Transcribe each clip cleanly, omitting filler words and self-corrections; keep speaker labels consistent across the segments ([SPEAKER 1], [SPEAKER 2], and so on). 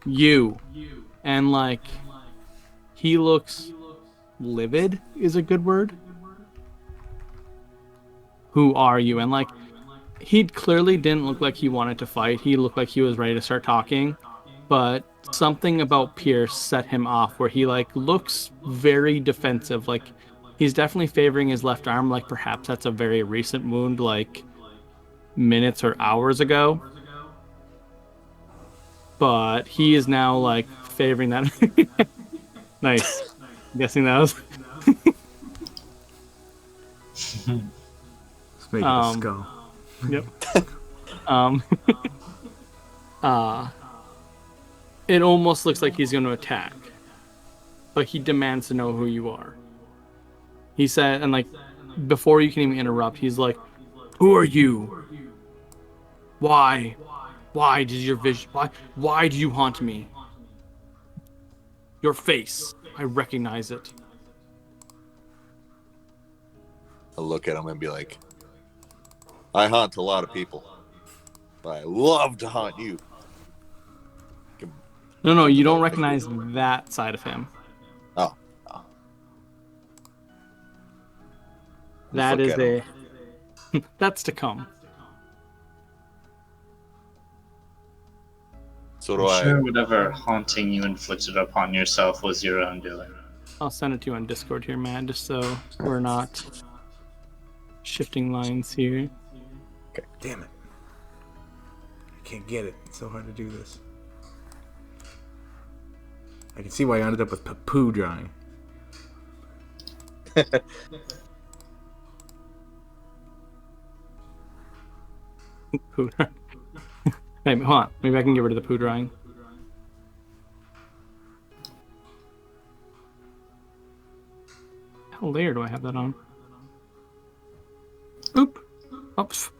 [SPEAKER 1] You. And like he looks livid is a good word. Who are you? And like he clearly didn't look like he wanted to fight. He looked like he was ready to start talking. But something about Pierce set him off where he like looks very defensive. Like he's definitely favoring his left arm, like perhaps that's a very recent wound, like minutes or hours ago. But he is now like favoring that. Nice. I'm guessing that was
[SPEAKER 2] Let's make it a skull.
[SPEAKER 1] Yep. Um uh it almost looks like he's going to attack. But he demands to know who you are. He said, and like before you can even interrupt, he's like, "Who are you? Why? Why did your vision? Why do you haunt me? Your face, I recognize it."
[SPEAKER 3] I'll look at him and be like, I haunt a lot of people, but I love to haunt you.
[SPEAKER 1] No, you don't recognize that side of him.
[SPEAKER 3] Oh.
[SPEAKER 1] That is a that's to come.
[SPEAKER 3] So do
[SPEAKER 4] I'm
[SPEAKER 3] I.
[SPEAKER 4] sure whatever haunting you inflicted upon yourself was your own doing.
[SPEAKER 1] I'll send it to you on Discord here, man, just so we're not shifting lines here.
[SPEAKER 3] Okay.
[SPEAKER 2] Damn it. I can't get it. It's so hard to do this. I can see why I ended up with poo drawing.
[SPEAKER 1] Poo. Hey, hold on. Maybe I can get rid of the poo drawing. How layer do I have that on? Oop. Oops.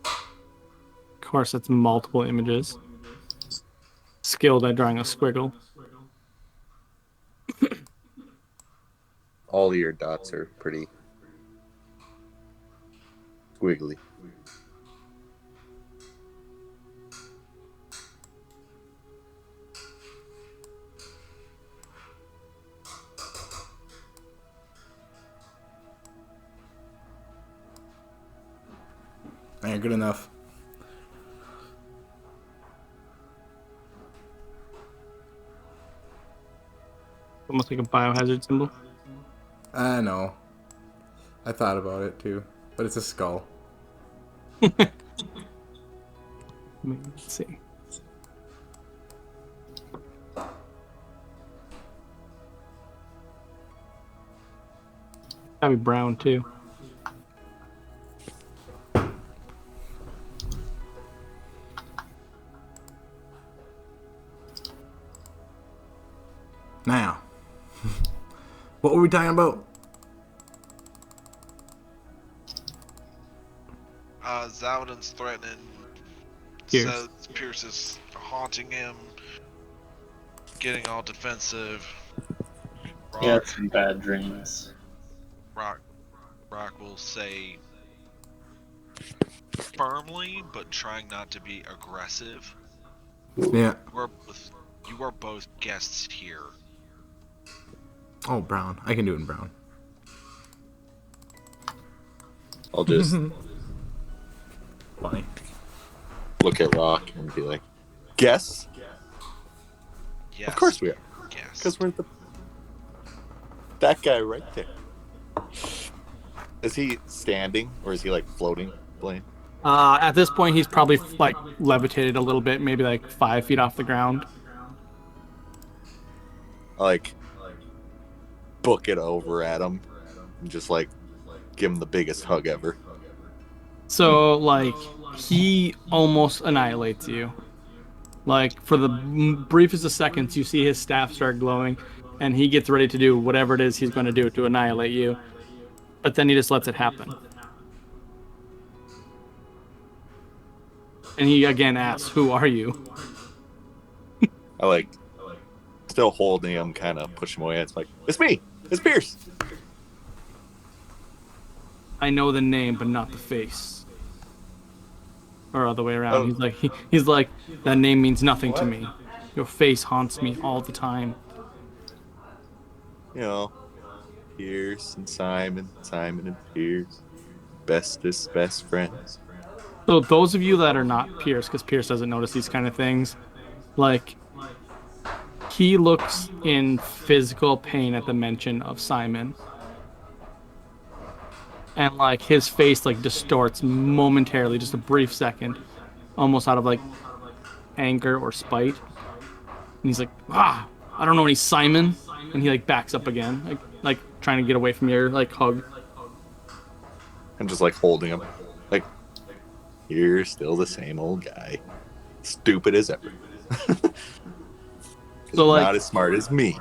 [SPEAKER 1] Of course, it's multiple images. Skilled at drawing a squiggle.
[SPEAKER 3] All of your dots are pretty squiggly.
[SPEAKER 2] Ain't good enough.
[SPEAKER 1] Almost like a biohazard symbol.
[SPEAKER 2] I know. I thought about it too, but it's a skull.
[SPEAKER 1] Let's see. Gotta be brown too.
[SPEAKER 2] Now, what were we talking about?
[SPEAKER 5] Zawdin's threatening.
[SPEAKER 1] Pierce.
[SPEAKER 5] Says Pierce is haunting him, getting all defensive.
[SPEAKER 4] He had some bad dreams.
[SPEAKER 5] Rock will say firmly, but trying not to be aggressive.
[SPEAKER 2] Yeah.
[SPEAKER 5] You are both guests here.
[SPEAKER 2] Oh, brown. I can do it in brown.
[SPEAKER 3] I'll just
[SPEAKER 2] Funny.
[SPEAKER 3] look at Rock and be like, guess?
[SPEAKER 5] Yes.
[SPEAKER 3] Of course we are.
[SPEAKER 5] Yes.
[SPEAKER 3] Because we're that guy right there. Is he standing or is he like floating, Blaine?
[SPEAKER 1] At this point, he's probably like levitated a little bit, maybe like 5 feet off the ground.
[SPEAKER 3] I like book it over at him and just like give him the biggest hug ever.
[SPEAKER 1] So like he almost annihilates you. Like for the briefest of seconds, you see his staff start glowing, and he gets ready to do whatever it is he's going to do to annihilate you. But then he just lets it happen. And he again asks, "Who are you?"
[SPEAKER 3] I like still holding him, kind of push him away. It's like, it's me. It's Pierce.
[SPEAKER 1] I know the name, but not the face. Or other way around.
[SPEAKER 3] Oh.
[SPEAKER 1] He's like, that name means nothing to me. Your face haunts me all the time.
[SPEAKER 3] You know, Pierce and Simon, Simon and Pierce, bestest best friends.
[SPEAKER 1] So those of you that are not Pierce, because Pierce doesn't notice these kind of things, like he looks in physical pain at the mention of Simon. And like his face like distorts momentarily, just a brief second, almost out of like anger or spite. And he's like, I don't know any Simon. And he like backs up again, like trying to get away from your like hug.
[SPEAKER 3] And just like holding him. Like, you're still the same old guy. Stupid as ever.
[SPEAKER 1] So like
[SPEAKER 3] not as smart as me.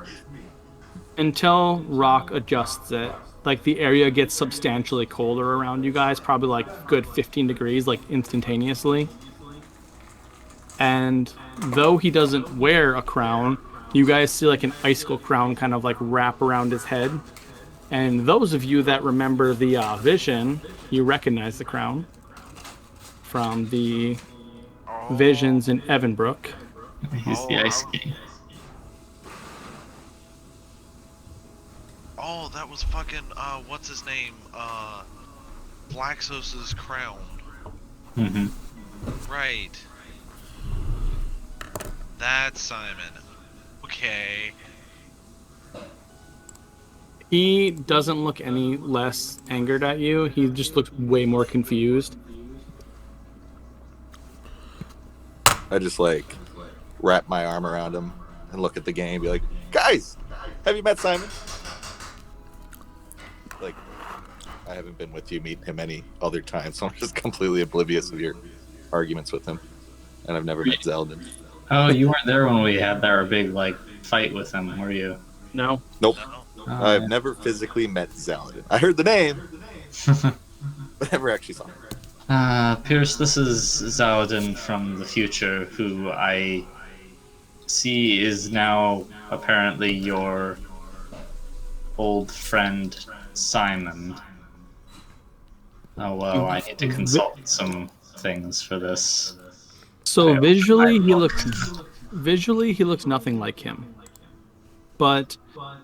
[SPEAKER 1] until Rock adjusts it, like the area gets substantially colder around you guys, probably like good 15 degrees, like instantaneously. And though he doesn't wear a crown, you guys see like an icicle crown kind of like wrap around his head. And those of you that remember the vision, you recognize the crown from the
[SPEAKER 5] Oh,
[SPEAKER 1] visions in Evanbrook.
[SPEAKER 4] He's the Ice King.
[SPEAKER 5] oh, that was fucking what's his name? Blaxos's crown.
[SPEAKER 4] Mm-hmm.
[SPEAKER 5] Right. That's Simon. Okay.
[SPEAKER 1] He doesn't look any less angered at you. He just looks way more confused.
[SPEAKER 3] I just like wrap my arm around him and look at the game and be like, guys, have you met Simon? Like, I haven't been with you meeting him any other time, so I'm just completely oblivious of your arguments with him. And I've never met Zeldin.
[SPEAKER 4] Oh, you weren't there when we had our big like fight with him, were you?
[SPEAKER 1] No.
[SPEAKER 3] Nope.
[SPEAKER 5] No.
[SPEAKER 4] Oh,
[SPEAKER 3] I've
[SPEAKER 4] yeah.
[SPEAKER 3] never physically met Zeldin. I heard the name, but never actually saw him.
[SPEAKER 4] Pierce, this is Zaladin from the future, who I see is now apparently your old friend Simon. Oh well, I need to consult some things for this.
[SPEAKER 1] So
[SPEAKER 4] I-
[SPEAKER 1] visually,
[SPEAKER 4] I-
[SPEAKER 1] he looks nothing like him. But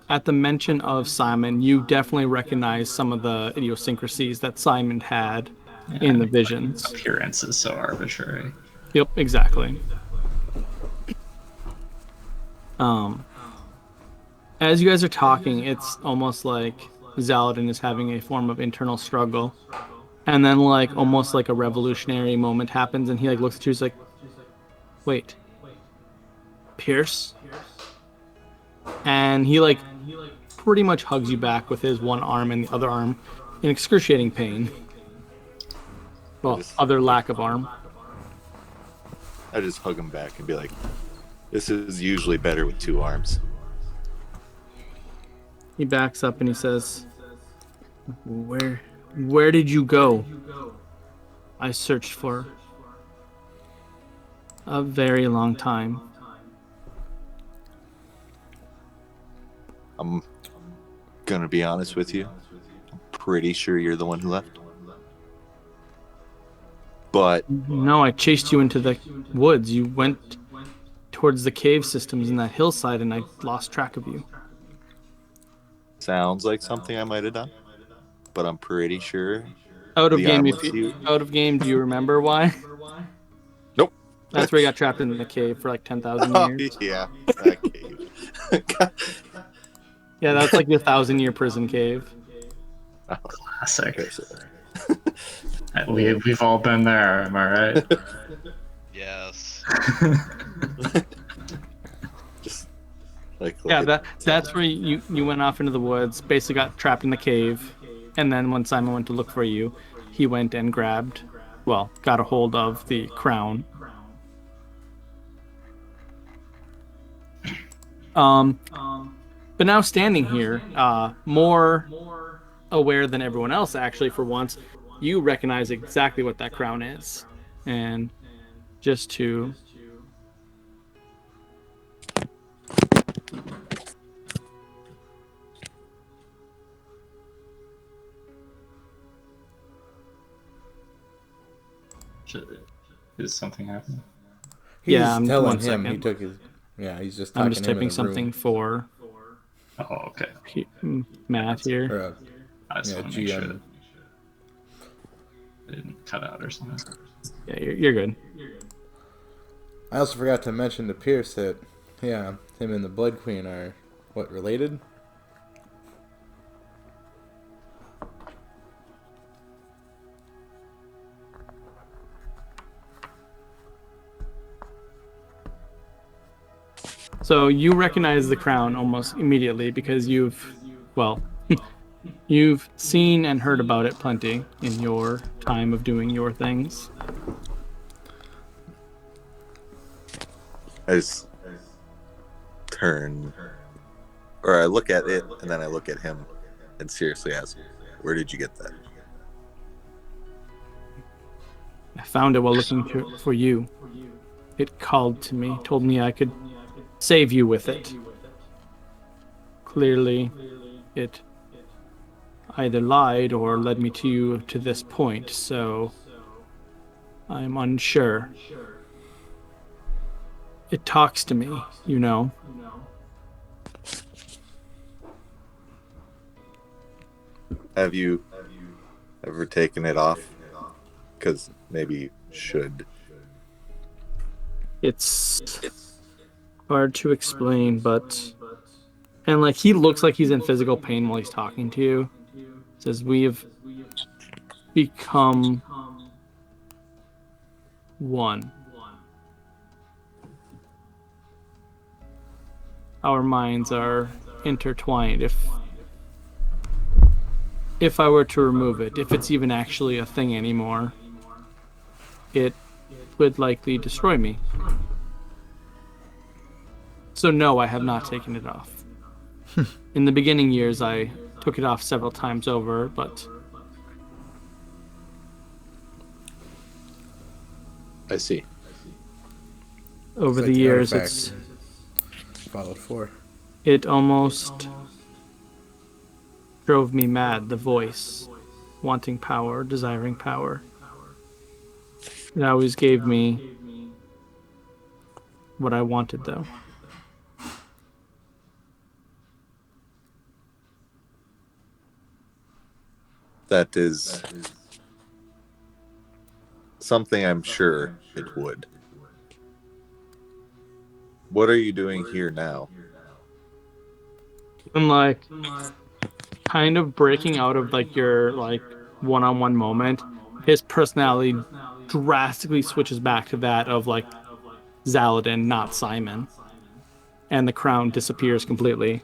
[SPEAKER 1] at the mention of Simon, you definitely recognize some of the idiosyncrasies that Simon had in the visions.
[SPEAKER 4] Appearance is so arbitrary.
[SPEAKER 1] Yep, exactly. As you guys are talking, it's almost like Zaladin is having a form of internal struggle. And then like almost like a revolutionary moment happens and he like looks at you, he's like, wait, Pierce? And he like pretty much hugs you back with his one arm and the other arm in excruciating pain. Well, other lack of arm.
[SPEAKER 3] I just hug him back and be like, this is usually better with two arms.
[SPEAKER 1] He backs up and he says, Where did you go? I searched for a very long time.
[SPEAKER 3] I'm gonna be honest with you. I'm pretty sure you're the one who left. But
[SPEAKER 1] No, I chased you into the woods. You went towards the cave systems in that hillside and I lost track of you.
[SPEAKER 3] sounds like something I might have done. But I'm pretty sure.
[SPEAKER 1] Out of
[SPEAKER 3] The
[SPEAKER 1] game,
[SPEAKER 3] armless you-
[SPEAKER 1] out of game, do you remember why?
[SPEAKER 3] Nope.
[SPEAKER 1] That's where you got trapped in the cave for like 10,000
[SPEAKER 3] Oh,
[SPEAKER 1] years.
[SPEAKER 3] yeah, that cave.
[SPEAKER 1] Yeah, that's like the 1,000-year prison cave.
[SPEAKER 4] Classic.
[SPEAKER 3] Okay, so-
[SPEAKER 4] We've all been there, am I right?
[SPEAKER 5] Yes.
[SPEAKER 3] just like
[SPEAKER 1] Yeah,
[SPEAKER 3] look at-
[SPEAKER 1] that's where you went off into the woods, basically got trapped in the cave, and then when Simon went to look for you, he went and got a hold of the crown. But now standing here, more aware than everyone else, actually, for once, you recognize exactly what that crown is. And just to
[SPEAKER 4] Is something happening?
[SPEAKER 2] He's
[SPEAKER 1] Yeah,
[SPEAKER 2] telling
[SPEAKER 1] one
[SPEAKER 2] him he
[SPEAKER 1] second.
[SPEAKER 2] took his. Yeah, he's just
[SPEAKER 1] I'm
[SPEAKER 2] talking
[SPEAKER 1] just
[SPEAKER 2] to him in
[SPEAKER 1] typing
[SPEAKER 2] the
[SPEAKER 1] something
[SPEAKER 2] room.
[SPEAKER 1] for
[SPEAKER 4] Oh, okay.
[SPEAKER 1] Matt here.
[SPEAKER 2] Or,
[SPEAKER 4] I just
[SPEAKER 2] yeah,
[SPEAKER 4] want to make sure
[SPEAKER 2] GM.
[SPEAKER 4] that it didn't cut out or something.
[SPEAKER 1] Yeah, you're good.
[SPEAKER 2] I also forgot to mention to Pierce that, yeah, him and the Blood Queen are, what, related?
[SPEAKER 1] So you recognize the crown almost immediately because well, you've seen and heard about it plenty in your time of doing your things.
[SPEAKER 3] I just turn, or I look at it, and then I look at him, and seriously ask, "Where did you get that?"
[SPEAKER 1] I found it while looking for you. It called to me, told me I could save you with it. Clearly, it either lied or led me to you to this point, so I'm unsure. It talks to me, you know.
[SPEAKER 3] Have you ever taken it off? Because maybe you should.
[SPEAKER 1] It's hard to explain, but and like he looks like he's in physical pain while he's talking to you. Says we've become one. Our minds are intertwined. If I were to remove it, if it's even actually a thing anymore, it would likely destroy me. So no, I have not taken it off. In the beginning years, I took it off several times over, but
[SPEAKER 3] I see.
[SPEAKER 1] over
[SPEAKER 2] It's
[SPEAKER 1] the
[SPEAKER 2] like
[SPEAKER 1] years,
[SPEAKER 2] artifact followed 4.
[SPEAKER 1] it almost drove me mad. The voice, wanting power, desiring power. It always gave me what I wanted, though.
[SPEAKER 3] That is something I'm sure it would. What are you doing here now?
[SPEAKER 1] And like, kind of breaking out of like your like one-on-one moment, his personality drastically switches back to that of like Zaladin, not Simon, and the crown disappears completely.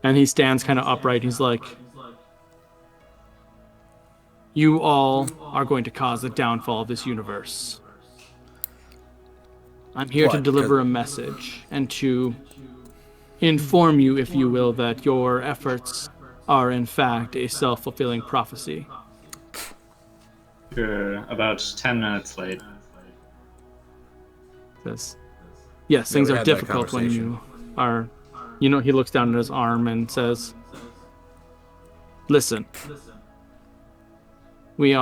[SPEAKER 1] And he stands kind of upright. He's like, "You all are going to cause the downfall of this universe. I'm here to
[SPEAKER 2] What? 'Cause-
[SPEAKER 1] deliver a message and to inform you, if you will, that your efforts are in fact a self-fulfilling prophecy."
[SPEAKER 4] You're about 10 minutes late.
[SPEAKER 1] Says, yes, things
[SPEAKER 2] Never
[SPEAKER 1] are
[SPEAKER 2] had that
[SPEAKER 1] difficult when
[SPEAKER 2] conversation.
[SPEAKER 1] you are, he looks down at his arm and says, listen, we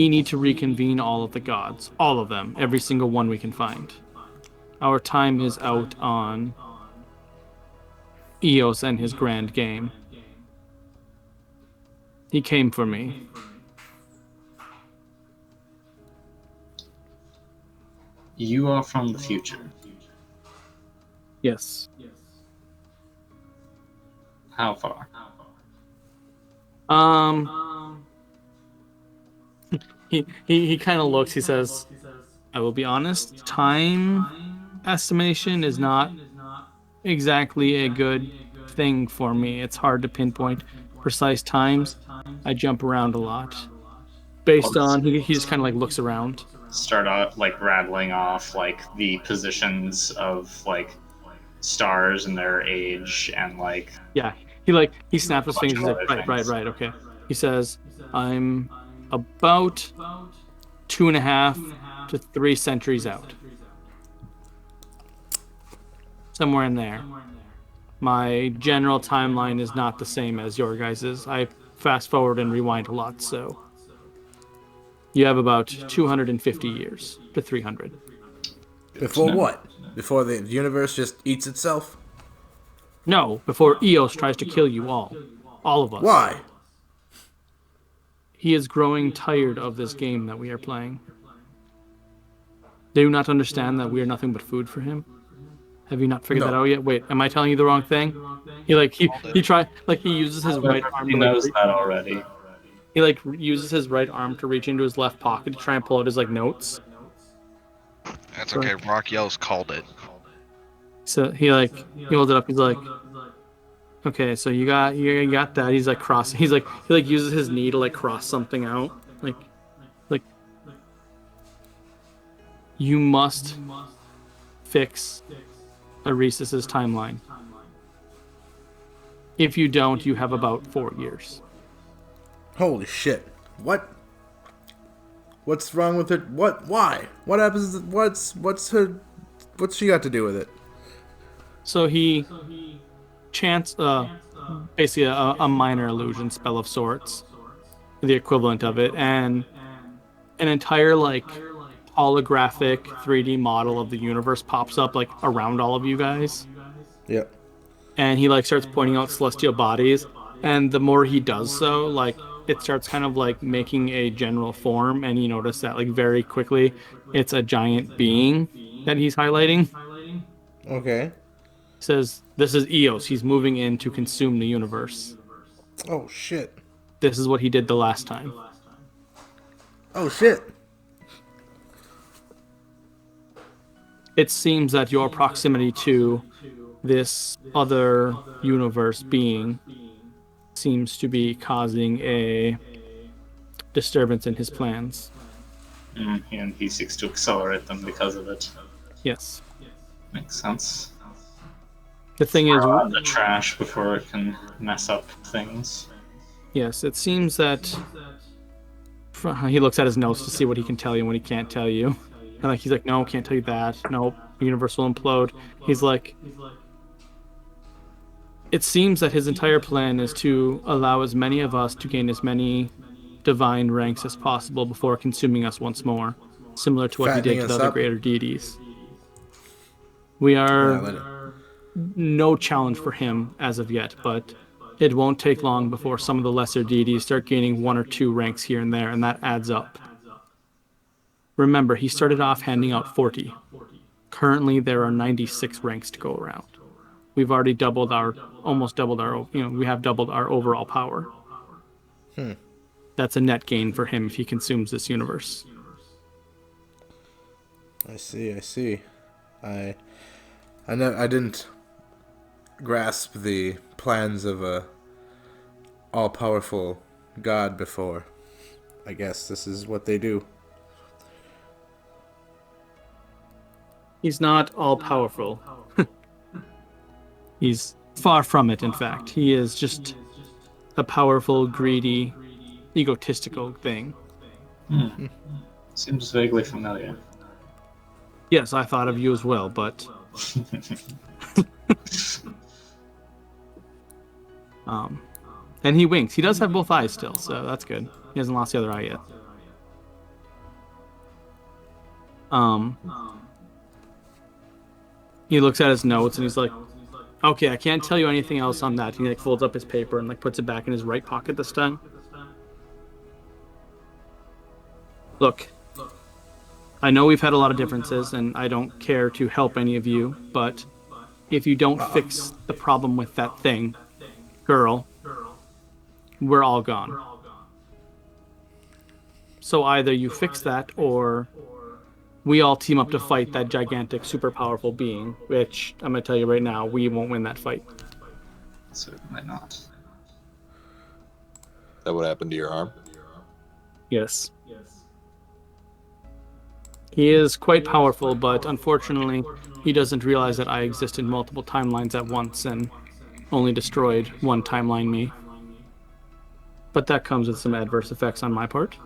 [SPEAKER 1] need to reconvene all of the gods, all of them, every single one we can find. Our time is out on Eos and his grand game. He came for me.
[SPEAKER 4] You are from the future.
[SPEAKER 1] Yes.
[SPEAKER 4] How far?
[SPEAKER 1] He kind of looks, he says, I will be honest, time estimation is not exactly a good thing for me. It's hard to pinpoint precise times. I jump around a lot. Based on, he just kind of like looks around.
[SPEAKER 4] Start out like rattling off like the positions of like stars and their age and like
[SPEAKER 1] Yeah, he snaps his fingers. He's like, right, okay. He says, I'm about 2.5 to 3 centuries out. Somewhere in there. My general timeline is not the same as your guys's. I fast forward and rewind a lot, so you have about 250 years to 300.
[SPEAKER 2] Before what? Before the universe just eats itself?
[SPEAKER 1] No, before Eos tries to kill you all. All of us.
[SPEAKER 2] Why?
[SPEAKER 1] He is growing tired of this game that we are playing. Do you not understand that we are nothing but food for him? Have you not figured that
[SPEAKER 2] No.
[SPEAKER 1] out yet? Wait, am I telling you the wrong thing? He uses his right arm
[SPEAKER 4] He
[SPEAKER 1] to
[SPEAKER 4] knows that already.
[SPEAKER 1] uses his right arm to reach into his left pocket to try and pull out his notes.
[SPEAKER 5] That's okay. Rock Yell's called it.
[SPEAKER 1] So he holds it up. He's like, okay, so you got that. He's like cross. He uses his knee to cross something out. Like you must fix Aresis' timeline. If you don't, you have about 4 years.
[SPEAKER 2] Holy shit. What? What's wrong with her? What? Why? What happens? What's she got to do with it?
[SPEAKER 1] So he chants basically a minor illusion spell of sorts, the equivalent of it, and an entire holographic 3D model of the universe pops up around all of you guys.
[SPEAKER 2] Yep.
[SPEAKER 1] And he starts pointing out celestial bodies, and the more he does so, it starts kind of making a general form, and you notice that very quickly it's a giant being that he's highlighting.
[SPEAKER 2] Okay.
[SPEAKER 1] Says this is Eos. He's moving in to consume the universe.
[SPEAKER 2] Oh shit.
[SPEAKER 1] This is what he did the last time.
[SPEAKER 2] Oh shit.
[SPEAKER 1] It seems that your proximity to this other universe being seems to be causing a disturbance in his plans.
[SPEAKER 4] And he seeks to accelerate them because of it.
[SPEAKER 1] Yes.
[SPEAKER 4] Makes sense.
[SPEAKER 1] The thing is,
[SPEAKER 4] Throw out the trash before it can mess up things.
[SPEAKER 1] yes, it seems that he looks at his notes to see what he can tell you and what he can't tell you. And he's like, no, can't tell you that. Nope, the universe will implode. He's like, it seems that his entire plan is to allow as many of us to gain as many divine ranks as possible before consuming us once more, similar to what he did to the other greater deities. We are no challenge for him as of yet, but it won't take long before some of the lesser deities start gaining 1 or 2 ranks here and there, and that adds up. Remember, he started off handing out 40. Currently, there are 96 ranks to go around. We've already we have doubled our overall power. That's a net gain for him if he consumes this universe.
[SPEAKER 2] I see. I didn't grasp the plans of a all-powerful god before. I guess this is what they do.
[SPEAKER 1] He's not all-powerful. He's far from it, in fact. He is just a powerful, greedy, egotistical thing.
[SPEAKER 4] Seems vaguely familiar.
[SPEAKER 1] Yes, I thought of you as well, but... and he winks. He does have both eyes still, so that's good. He hasn't lost the other eye yet. He looks at his notes and he's like, okay, I can't tell you anything else on that. He folds up his paper and puts it back in his right pocket this time. Look, I know we've had a lot of differences and I don't care to help any of you, but if you don't fix the problem with that thing, girl, we're all gone. So either you fix that or we all team up to fight that gigantic, super powerful being, which I'm going to tell you right now, we won't win that fight.
[SPEAKER 4] Certainly not.
[SPEAKER 3] That would happen to your arm?
[SPEAKER 1] Yes. He is quite powerful, but unfortunately, he doesn't realize that I exist in multiple timelines at once and only destroyed one timeline me. But that comes with some adverse effects on my part.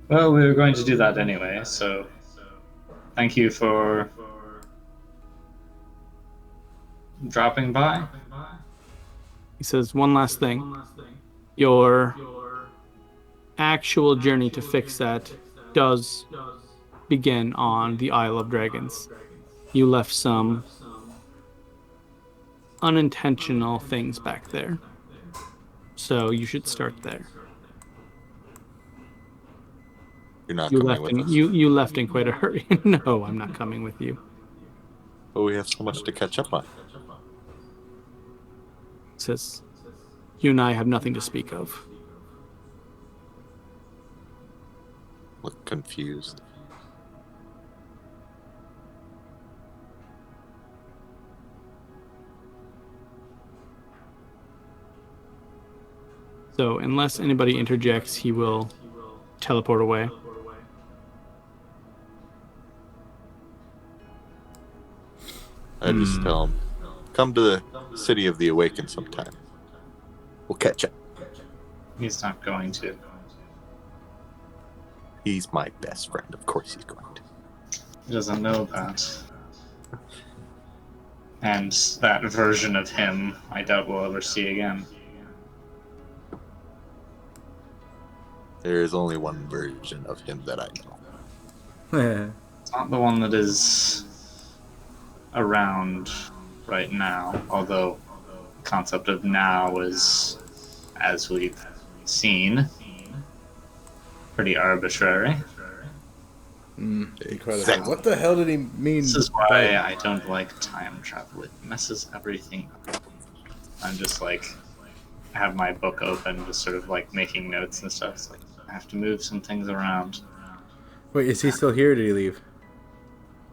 [SPEAKER 4] Well, we were going to do that anyway, so thank you for dropping by.
[SPEAKER 1] He says, one last thing. Your actual journey to fix that does begin on the Isle of Dragons. You left some unintentional things back there. So you should start there.
[SPEAKER 3] You're not
[SPEAKER 1] You
[SPEAKER 3] coming
[SPEAKER 1] left
[SPEAKER 3] with
[SPEAKER 1] in
[SPEAKER 3] us.
[SPEAKER 1] you left in quite a hurry. No, I'm not coming with you.
[SPEAKER 3] But we have so much to catch up on.
[SPEAKER 1] Says you and I have nothing to speak of.
[SPEAKER 3] Look confused.
[SPEAKER 1] So unless anybody interjects, he will teleport away.
[SPEAKER 3] I just tell him, come to the City of the Awakened sometime. We'll catch up.
[SPEAKER 4] He's not going to.
[SPEAKER 3] He's my best friend. Of course he's going to.
[SPEAKER 4] He doesn't know that. And that version of him, I doubt we'll ever see again.
[SPEAKER 3] There is only one version of him that I know.
[SPEAKER 4] It's not the one that is around right now, although the concept of now is, as we've seen, pretty arbitrary.
[SPEAKER 2] Incredible. What the hell did he mean?
[SPEAKER 4] This is why I don't like time travel. It messes everything up. I'm just like, I have my book open, just sort of like making notes and stuff. It's like, I have to move some things around.
[SPEAKER 2] Wait, is he still here or did he leave?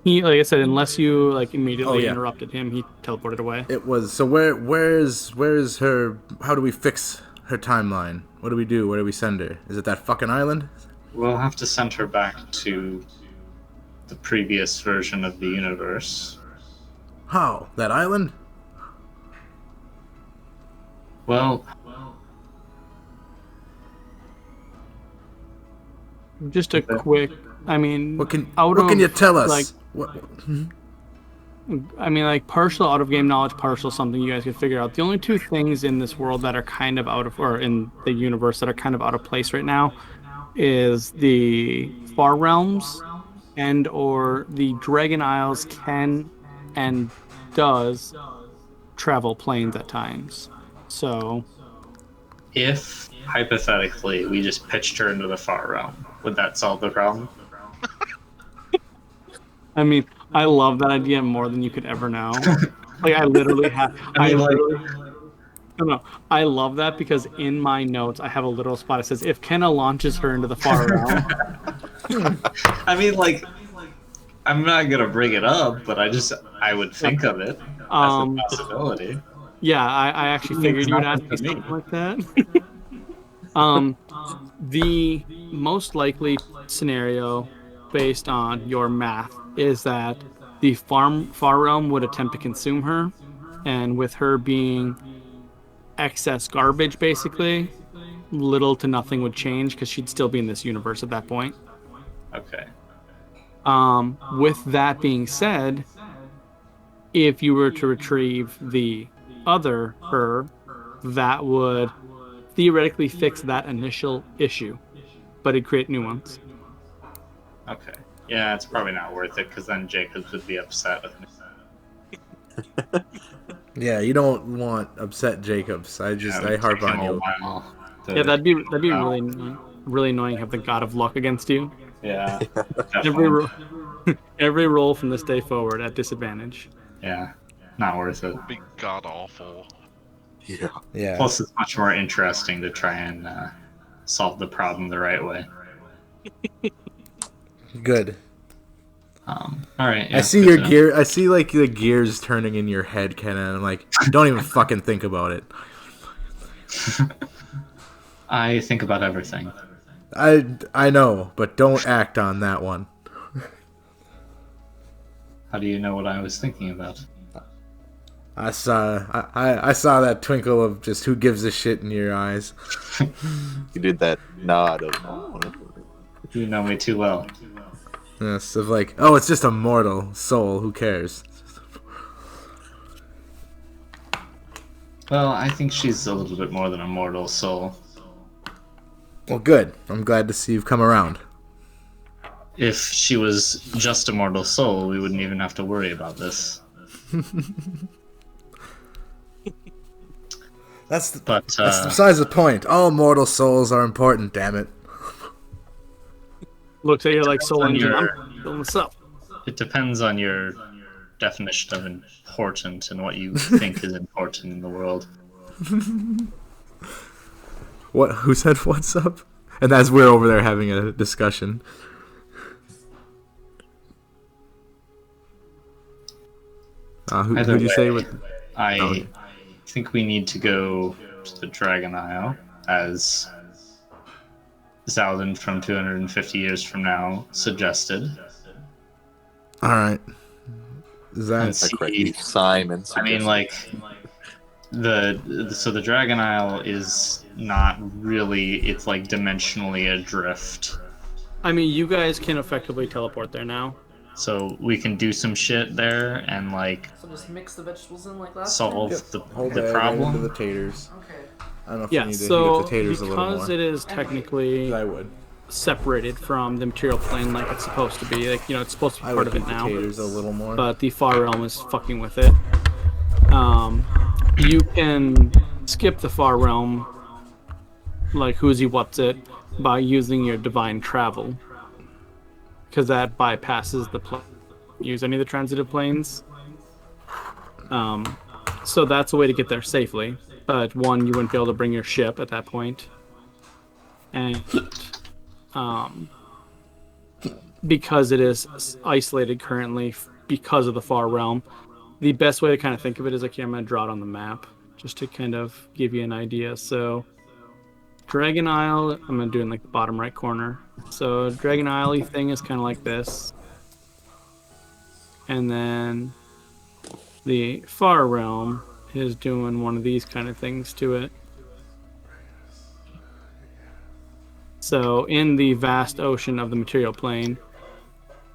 [SPEAKER 1] He, like I said, unless you like immediately
[SPEAKER 2] yeah.
[SPEAKER 1] interrupted him, he teleported away.
[SPEAKER 2] It was so where's her, how do we fix her timeline? What do we do? Where do we send her? Is it that fucking island?
[SPEAKER 4] We'll have to send her back to the previous version of the universe.
[SPEAKER 2] How? That island?
[SPEAKER 4] Well,
[SPEAKER 1] Just a quick, I mean,
[SPEAKER 2] What can
[SPEAKER 1] out
[SPEAKER 2] what can
[SPEAKER 1] of,
[SPEAKER 2] you tell us?
[SPEAKER 1] Like, I mean, like partial out of game knowledge, partial something you guys can figure out. The only two things in this world that are kind of out of, or in the universe that are kind of out of place right now, is the Far Realms and or the Dragon Isles can and does travel planes at times. So
[SPEAKER 4] if hypothetically we just pitched her into the Far Realm, would that solve the problem?
[SPEAKER 1] I mean, I love that idea more than you could ever know. Like I literally have. No, I love that because in my notes I have a little spot that says if Kenna launches her into the Far Realm.
[SPEAKER 4] I mean, like, I'm not gonna bring it up, but I would think of it as a possibility.
[SPEAKER 1] Yeah, I actually figured you would ask me something like that. The most likely scenario, based on your math, is that the Far Realm would attempt to consume her, and with her being excess garbage, basically, little to nothing would change because she'd still be in this universe at that point.
[SPEAKER 4] Okay.
[SPEAKER 1] With that being said, if you were to retrieve the other her, that would theoretically fix that initial issue, but it'd create new ones.
[SPEAKER 4] Okay. Yeah, it's probably not worth it because then Jacobs would be upset with me.
[SPEAKER 2] Yeah, you don't want upset Jacobs. I harp on you.
[SPEAKER 1] Yeah, that'd be really annoying. Have the God of Luck against you.
[SPEAKER 4] Yeah.
[SPEAKER 1] Every roll from this day forward at disadvantage.
[SPEAKER 4] Yeah. Not worth it.
[SPEAKER 5] Be god awful.
[SPEAKER 3] Yeah.
[SPEAKER 2] Yeah.
[SPEAKER 4] Plus, it's much more interesting to try and solve the problem the right way.
[SPEAKER 2] Good.
[SPEAKER 4] All right.
[SPEAKER 2] I see your gear. I see like the gears turning in your head, Ken, and I'm like, don't even fucking think about it.
[SPEAKER 4] I think about everything.
[SPEAKER 2] I know, but don't act on that one.
[SPEAKER 4] How do you know what I was thinking about?
[SPEAKER 2] I saw that twinkle of just who gives a shit in your eyes.
[SPEAKER 3] You did that nod of,
[SPEAKER 4] You know me too well.
[SPEAKER 2] Yes, of like, oh, it's just a mortal soul. Who cares?
[SPEAKER 4] Well, I think she's a little bit more than a mortal soul.
[SPEAKER 2] Well, good. I'm glad to see you've come around.
[SPEAKER 4] If she was just a mortal soul, we wouldn't even have to worry about this.
[SPEAKER 2] That's
[SPEAKER 4] But
[SPEAKER 2] besides the point. All mortal souls are important, damn it.
[SPEAKER 1] Looks at you like Soul
[SPEAKER 4] on
[SPEAKER 1] Engine.
[SPEAKER 4] your-
[SPEAKER 1] I'm building this up.
[SPEAKER 4] it depends on your definition of important and what you think is important in the world.
[SPEAKER 2] What? Who said what's up? And as we're over there having a discussion. Who'd
[SPEAKER 4] Either
[SPEAKER 2] you say?
[SPEAKER 4] way,
[SPEAKER 2] With?
[SPEAKER 4] I
[SPEAKER 2] Oh.
[SPEAKER 4] think we need to go to the Dragon Isle, as Zaldin from 250 years from now suggested.
[SPEAKER 2] All right. Is
[SPEAKER 4] And
[SPEAKER 2] that
[SPEAKER 4] see,
[SPEAKER 3] Correctly, Simon.
[SPEAKER 4] I mean, like, the Dragon Isle is not really, it's like dimensionally adrift.
[SPEAKER 1] I mean, you guys can effectively teleport there now.
[SPEAKER 4] So we can do some shit there and like
[SPEAKER 6] So just mix the vegetables in like last
[SPEAKER 4] solve
[SPEAKER 2] Yep.
[SPEAKER 4] the
[SPEAKER 2] whole
[SPEAKER 4] the
[SPEAKER 2] bag
[SPEAKER 4] problem?
[SPEAKER 2] right into the taters?
[SPEAKER 6] time? Okay.
[SPEAKER 2] I don't know if
[SPEAKER 1] Yeah,
[SPEAKER 2] you need to heat
[SPEAKER 1] so
[SPEAKER 2] up the taters a little more.
[SPEAKER 1] because it is technically
[SPEAKER 2] I would.
[SPEAKER 1] separated from the material plane like it's supposed to be, like, you know, it's supposed to be
[SPEAKER 2] I
[SPEAKER 1] part
[SPEAKER 2] would
[SPEAKER 1] of it
[SPEAKER 2] heat the
[SPEAKER 1] now.
[SPEAKER 2] taters a little more.
[SPEAKER 1] But the Far Realm is fucking with it. You can skip the Far Realm, like who's he what's it, by using your Divine Travel, because that bypasses the use any of the transitive planes. So that's a way to get there safely. But one, you wouldn't be able to bring your ship at that point, and because it is isolated currently because of the Far Realm, the best way to kind of think of it is, like, here, I'm going to draw it on the map just to kind of give you an idea. So Dragon Isle, I'm going to do it in like the bottom right corner. So Dragon Isle thing is kind of like this. And then the Far Realm is doing one of these kind of things to it. So in the vast ocean of the material plane,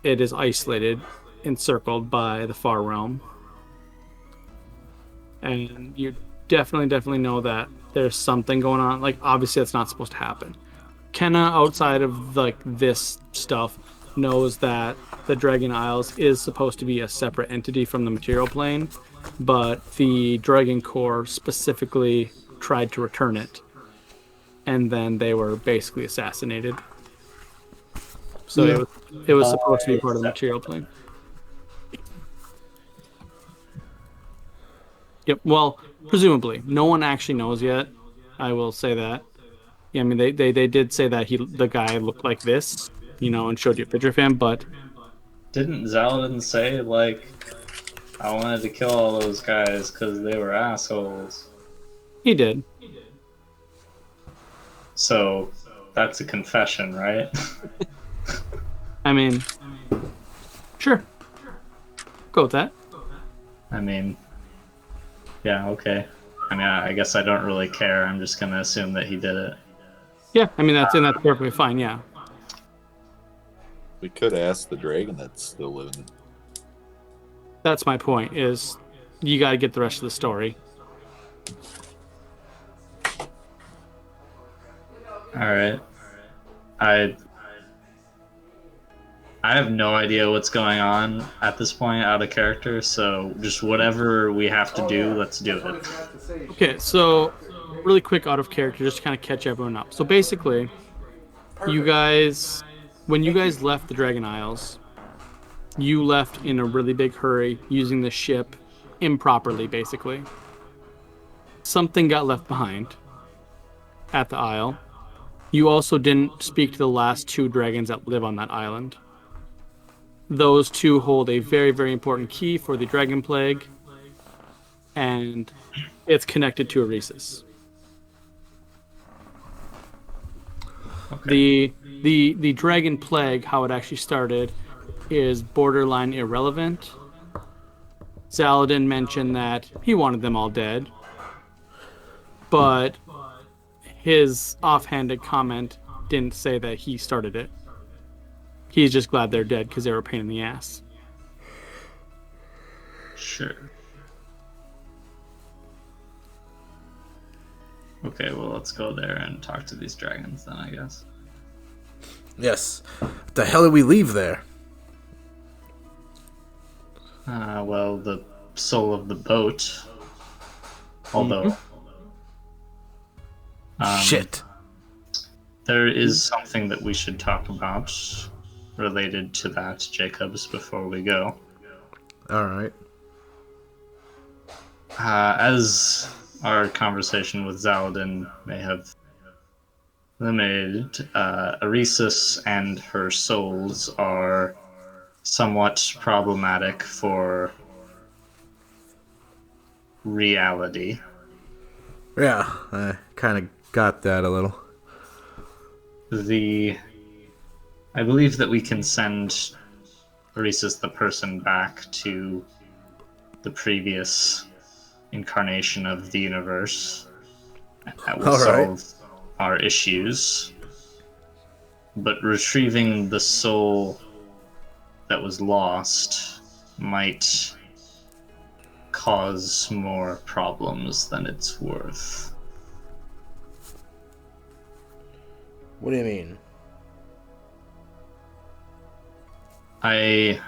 [SPEAKER 1] it is isolated, encircled by the Far Realm. And you definitely know that there's something going on. Like, obviously that's not supposed to happen. Kenna, outside of like this stuff, knows that the Dragon Isles is supposed to be a separate entity from the material plane, but the Dragon Corps specifically tried to return it, and then they were basically assassinated. So it was supposed to be part of the material plane. Yep. Well, presumably, no one actually knows yet. I will say that. Yeah, I mean, they did say that the guy looked like this, you know, and showed you a picture of him, but
[SPEAKER 4] Didn't Zaladin say, like, I wanted to kill all those guys because they were assholes?
[SPEAKER 1] he did.
[SPEAKER 4] So that's a confession, right?
[SPEAKER 1] I mean, sure. Go with that.
[SPEAKER 4] I mean, yeah, okay. I mean, I guess I don't really care. I'm just gonna assume that he did it.
[SPEAKER 1] Yeah, I mean, that's perfectly fine. Yeah.
[SPEAKER 3] We could ask the dragon that's still living.
[SPEAKER 1] That's my point, is you got to get the rest of the story.
[SPEAKER 4] All right. I have no idea what's going on at this point out of character, so just whatever we have to do, let's do it.
[SPEAKER 1] Okay, so really quick out of character, just to kind of catch everyone up. So basically, you guys, when you guys left the Dragon Isles, you left in a really big hurry using the ship improperly, basically. Something got left behind at the isle. You also didn't speak to the last two dragons that live on that island. Those two hold a very important key for the Dragon Plague, and it's connected to Oresis.
[SPEAKER 4] Okay.
[SPEAKER 1] The Dragon Plague, how it actually started, is borderline irrelevant. Zaladin mentioned that he wanted them all dead, but his offhanded comment didn't say that he started it. He's just glad they're dead because they were a pain in the ass.
[SPEAKER 4] Sure. Okay, well, let's go there and talk to these dragons then, I guess.
[SPEAKER 2] Yes. What the hell did we leave there?
[SPEAKER 4] Well, the soul of the boat. Although...
[SPEAKER 2] Shit.
[SPEAKER 4] There is something that we should talk about related to that, Jacobs, before we go.
[SPEAKER 2] Alright.
[SPEAKER 4] As our conversation with Zaladin may have limited, Aresis and her souls are somewhat problematic for reality.
[SPEAKER 2] Yeah, I kind of got that a little.
[SPEAKER 4] I believe that we can send Aresis the person back to the previous incarnation of the universe. That will solve our issues. But retrieving the soul that was lost might cause more problems than it's worth.
[SPEAKER 2] What do you mean?
[SPEAKER 4] I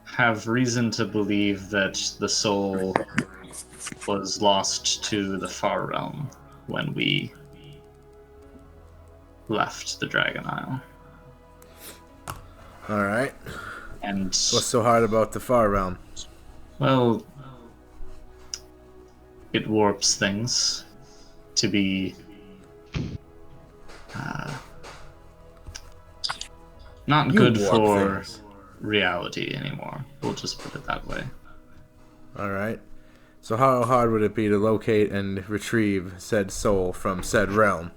[SPEAKER 4] have reason to believe that the soul was lost to the Far Realm when we left the Dragon Isle.
[SPEAKER 2] Alright.
[SPEAKER 4] And
[SPEAKER 2] What's so hard about the Far Realm?
[SPEAKER 4] well, it warps things to be not good for reality anymore. We'll just put it that way.
[SPEAKER 2] Alright. So how hard would it be to locate and retrieve said soul from said realm?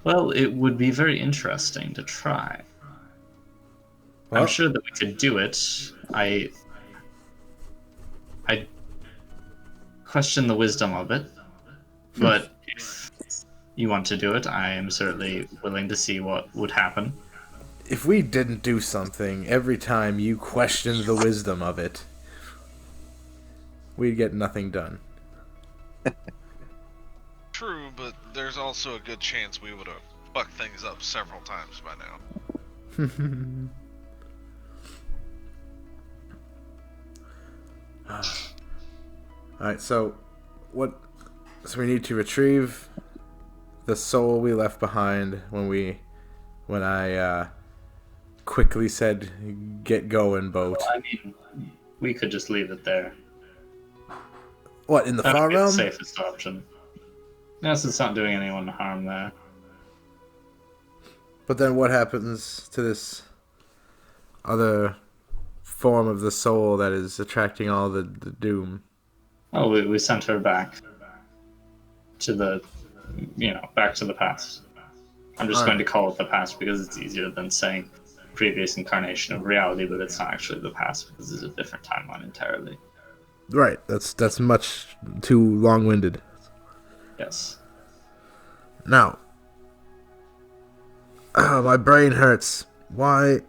[SPEAKER 4] Well, it would be very interesting to try.
[SPEAKER 2] Well,
[SPEAKER 4] I'm sure that we could do it. I question the wisdom of it, but if you want to do it, I am certainly willing to see what would happen.
[SPEAKER 2] if we didn't do something every time you questioned the wisdom of it, we'd get nothing done.
[SPEAKER 5] True, but there's also a good chance we would have fucked things up several times by now.
[SPEAKER 2] Alright, so what? So we need to retrieve the soul we left behind when I quickly said, "Get going, boat."
[SPEAKER 4] I mean, we could just leave it there.
[SPEAKER 2] What, in the
[SPEAKER 4] That
[SPEAKER 2] Far
[SPEAKER 4] would be the
[SPEAKER 2] Realm?
[SPEAKER 4] safest option. Yes, it's not doing anyone harm there.
[SPEAKER 2] But then what happens to this other form of the soul that is attracting all the doom?
[SPEAKER 4] Oh, we sent her back to the, back to the past. I'm just going to call it the past because it's easier than saying previous incarnation of reality, but it's not actually the past because it's a different timeline entirely.
[SPEAKER 2] Right, that's much too long-winded.
[SPEAKER 4] Yes.
[SPEAKER 2] Now, my brain hurts. Why?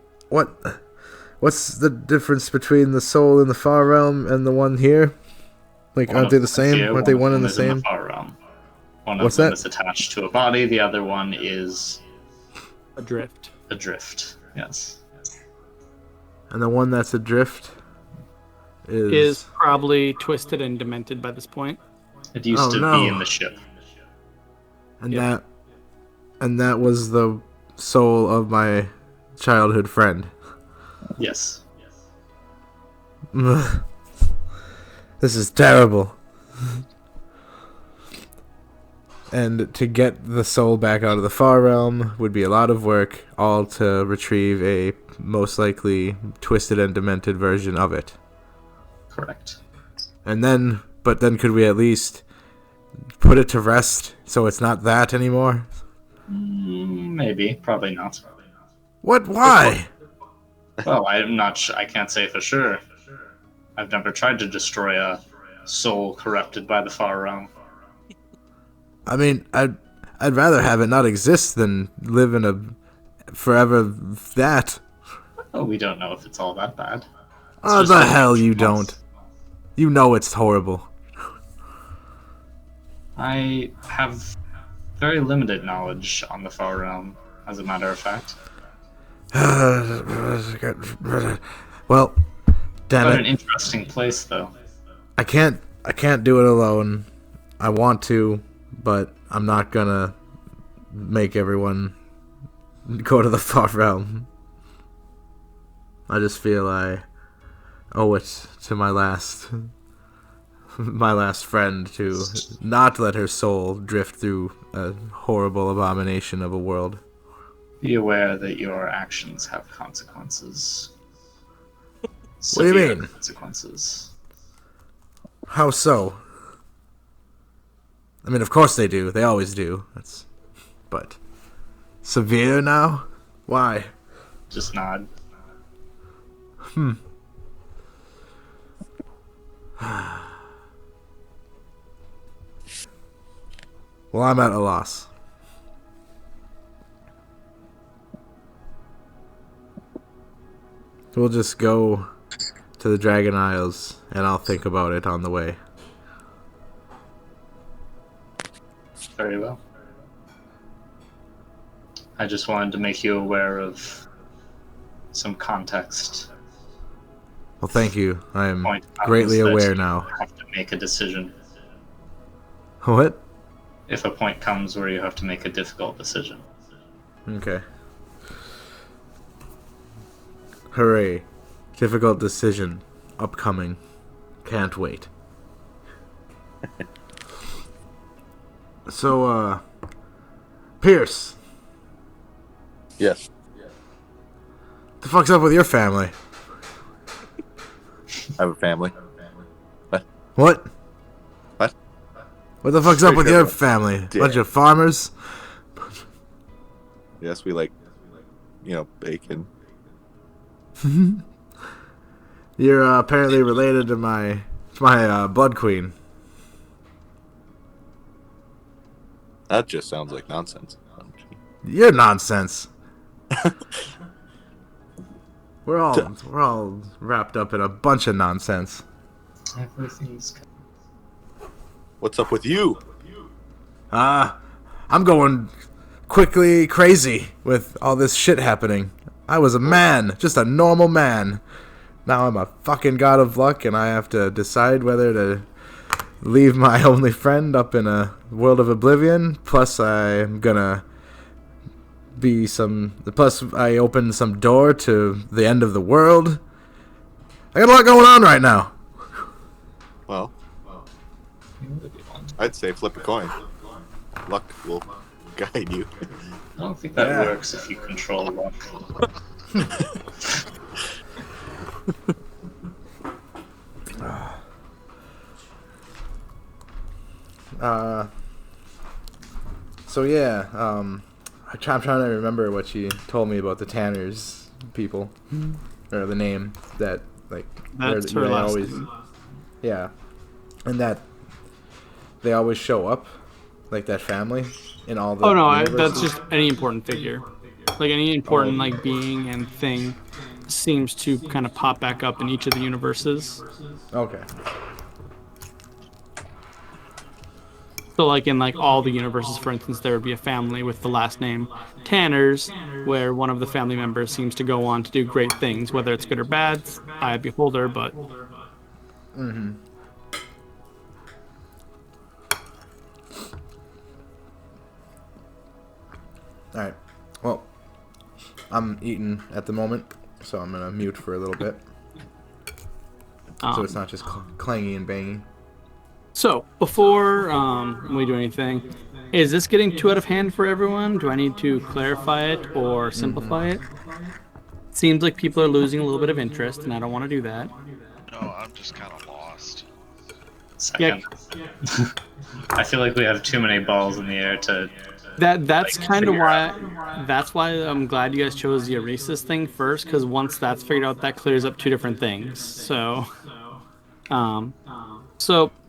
[SPEAKER 2] What's the difference between the soul in the Far Realm and the one here? Like, aren't they the same? Aren't they one and the same?
[SPEAKER 4] In the Far Realm. One
[SPEAKER 2] What's
[SPEAKER 4] of them
[SPEAKER 2] that?
[SPEAKER 4] is attached to a body. The other one is
[SPEAKER 1] Adrift.
[SPEAKER 4] adrift. Yes.
[SPEAKER 2] And the one that's adrift
[SPEAKER 1] Is probably twisted and demented by this point.
[SPEAKER 4] It used to be in the ship.
[SPEAKER 2] And
[SPEAKER 1] Yep.
[SPEAKER 2] that was the soul of my childhood friend.
[SPEAKER 4] Yes.
[SPEAKER 2] This is terrible. And to get the soul back out of the Far Realm would be a lot of work, all to retrieve a most likely twisted and demented version of it.
[SPEAKER 4] Correct.
[SPEAKER 2] But then could we at least put it to rest so it's not that anymore?
[SPEAKER 4] Maybe. Probably not.
[SPEAKER 2] What? Why?
[SPEAKER 4] Well, I'm not I can't say for sure. I've never tried to destroy a soul corrupted by the Far Realm.
[SPEAKER 2] I mean, I'd rather have it not exist than live in a forever that.
[SPEAKER 4] Oh, we don't know if it's all that bad.
[SPEAKER 2] Oh, the hell you don't. You know it's horrible.
[SPEAKER 4] I have very limited knowledge on the Far Realm, as a matter of fact.
[SPEAKER 2] Well, damn
[SPEAKER 4] Quite an
[SPEAKER 2] it.
[SPEAKER 4] interesting place, though.
[SPEAKER 2] I can't do it alone. I want to, but I'm not gonna make everyone go to the Far Realm. I just feel I owe it to my last friend to not let her soul drift through a horrible abomination of a world.
[SPEAKER 4] Be aware that your actions have consequences.
[SPEAKER 2] What do you
[SPEAKER 4] Severe
[SPEAKER 2] mean?
[SPEAKER 4] Consequences.
[SPEAKER 2] How so? I mean, of course they do. They always do. But severe now? Why?
[SPEAKER 4] Just nod.
[SPEAKER 2] Well, I'm at a loss. We'll just go to the Dragon Isles, and I'll think about it on the way.
[SPEAKER 4] Very well. I just wanted to make you aware of some context.
[SPEAKER 2] Well, thank you. I am
[SPEAKER 4] Point
[SPEAKER 2] greatly
[SPEAKER 4] comes that
[SPEAKER 2] aware
[SPEAKER 4] you
[SPEAKER 2] now.
[SPEAKER 4] have to make a decision.
[SPEAKER 2] What?
[SPEAKER 4] If a point comes where you have to make a difficult decision.
[SPEAKER 2] Okay. Hooray. Difficult decision. Upcoming. Can't wait. So, Pierce,
[SPEAKER 3] Yes.
[SPEAKER 2] the fuck's up with your family?
[SPEAKER 3] I have a family.
[SPEAKER 2] What?
[SPEAKER 3] What?
[SPEAKER 2] What the fuck's up
[SPEAKER 3] Pretty
[SPEAKER 2] with
[SPEAKER 3] sure
[SPEAKER 2] your
[SPEAKER 3] about
[SPEAKER 2] family?
[SPEAKER 3] dick.
[SPEAKER 2] Bunch of farmers?
[SPEAKER 3] Yes, we like, bacon.
[SPEAKER 2] You're apparently related to my blood queen.
[SPEAKER 3] That just sounds like nonsense.
[SPEAKER 2] You're nonsense. We're all wrapped up in a bunch of nonsense.
[SPEAKER 4] Everything's
[SPEAKER 3] What's up with you?
[SPEAKER 2] I'm going quickly crazy with all this shit happening. I was a man, just a normal man. Now I'm a fucking god of luck, and I have to decide whether to leave my only friend up in a world of oblivion. Plus, I'm gonna be Plus, I open some door to the end of the world. I got a lot going on right now.
[SPEAKER 3] Well, I'd say flip a coin. Luck will guide you.
[SPEAKER 4] I don't think that
[SPEAKER 2] Yeah.
[SPEAKER 4] works if you control luck.
[SPEAKER 2] So yeah, I'm trying to remember what she told me about the Tanners people, or the name that
[SPEAKER 1] That's
[SPEAKER 2] where
[SPEAKER 1] her
[SPEAKER 2] they
[SPEAKER 1] last
[SPEAKER 2] always,
[SPEAKER 1] name.
[SPEAKER 2] yeah, and that they always show up, like that family in all the.
[SPEAKER 1] Oh no, that's
[SPEAKER 2] universes.
[SPEAKER 1] just any important figure. Like any important being and thing seems to kind of pop back up in each of the universes.
[SPEAKER 2] Okay.
[SPEAKER 1] So like in all the universes, for instance, there would be a family with the last name Tanners, where one of the family members seems to go on to do great things, whether it's good or bad, I beholder, but
[SPEAKER 2] All right. Well, I'm eating at the moment, so I'm gonna mute for a little bit, so it's not just clangy and banging.
[SPEAKER 1] So, before we do anything, is this getting too out of hand for everyone? Do I need to clarify it or simplify it? Seems like people are losing a little bit of interest, and I don't want to do that.
[SPEAKER 5] No, I'm just kind of lost.
[SPEAKER 4] Second. I feel like we have too many balls in the air to.
[SPEAKER 1] That's kind of
[SPEAKER 4] figure
[SPEAKER 1] why. That's why I'm glad you guys chose the Eresis thing first, because once that's figured out, that clears up two different things. So